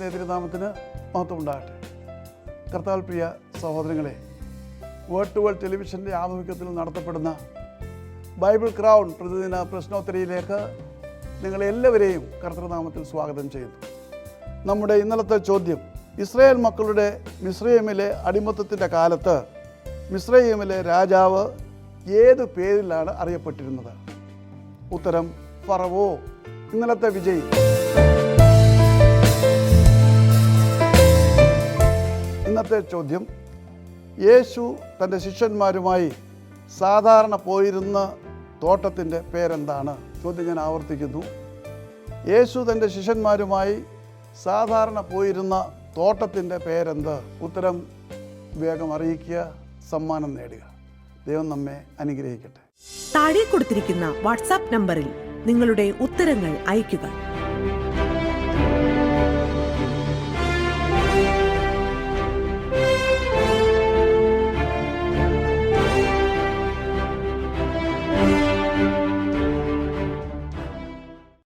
ദൈവത്തിൻ്റെ തിരുനാമത്തിന് മഹത്വം ഉണ്ടാകട്ടെ. കർത്താവിൽ പ്രിയ സഹോദരങ്ങളെ, വേൾഡ് ടു വേൾഡ് ടെലിവിഷൻ്റെ ആഭിമുഖ്യത്തിൽ നടത്തപ്പെടുന്ന ബൈബിൾ ക്രൗൺ പ്രതിദിന പ്രശ്നോത്തരിയിലേക്ക് നിങ്ങളെല്ലാവരെയും കർത്തൃനാമത്തിൽ സ്വാഗതം ചെയ്യുന്നു. നമ്മുടെ ഇന്നലത്തെ ചോദ്യം: ഇസ്രായേൽ മക്കളുടെ മിസ്രയീമിലെ അടിമത്തത്തിൻ്റെ കാലത്ത് മിസ്രയീമിലെ രാജാവ് ഏത് പേരിലാണ് അറിയപ്പെട്ടിരുന്നത്? ഉത്തരം ഫറവോ. ഇന്നലത്തെ വിജയി. ഇന്നത്തെ ചോദ്യം: യേശു തൻ്റെ ശിഷ്യന്മാരുമായി സാധാരണ പോയിരുന്ന തോട്ടത്തിൻ്റെ പേരെന്താണ്? ചോദ്യം ഞാൻ ആവർത്തിക്കുന്നു. യേശു തൻ്റെ ശിഷ്യന്മാരുമായി സാധാരണ പോയിരുന്ന തോട്ടത്തിൻ്റെ പേരെന്ത്? ഉത്തരം വേഗം അറിയിക്കുക, സമ്മാനം നേടുക. ദൈവം നമ്മെ അനുഗ്രഹിക്കട്ടെ. താഴെ കൊടുത്തിരിക്കുന്ന വാട്സാപ്പ് നമ്പറിൽ നിങ്ങളുടെ ഉത്തരങ്ങൾ അയയ്ക്കുക.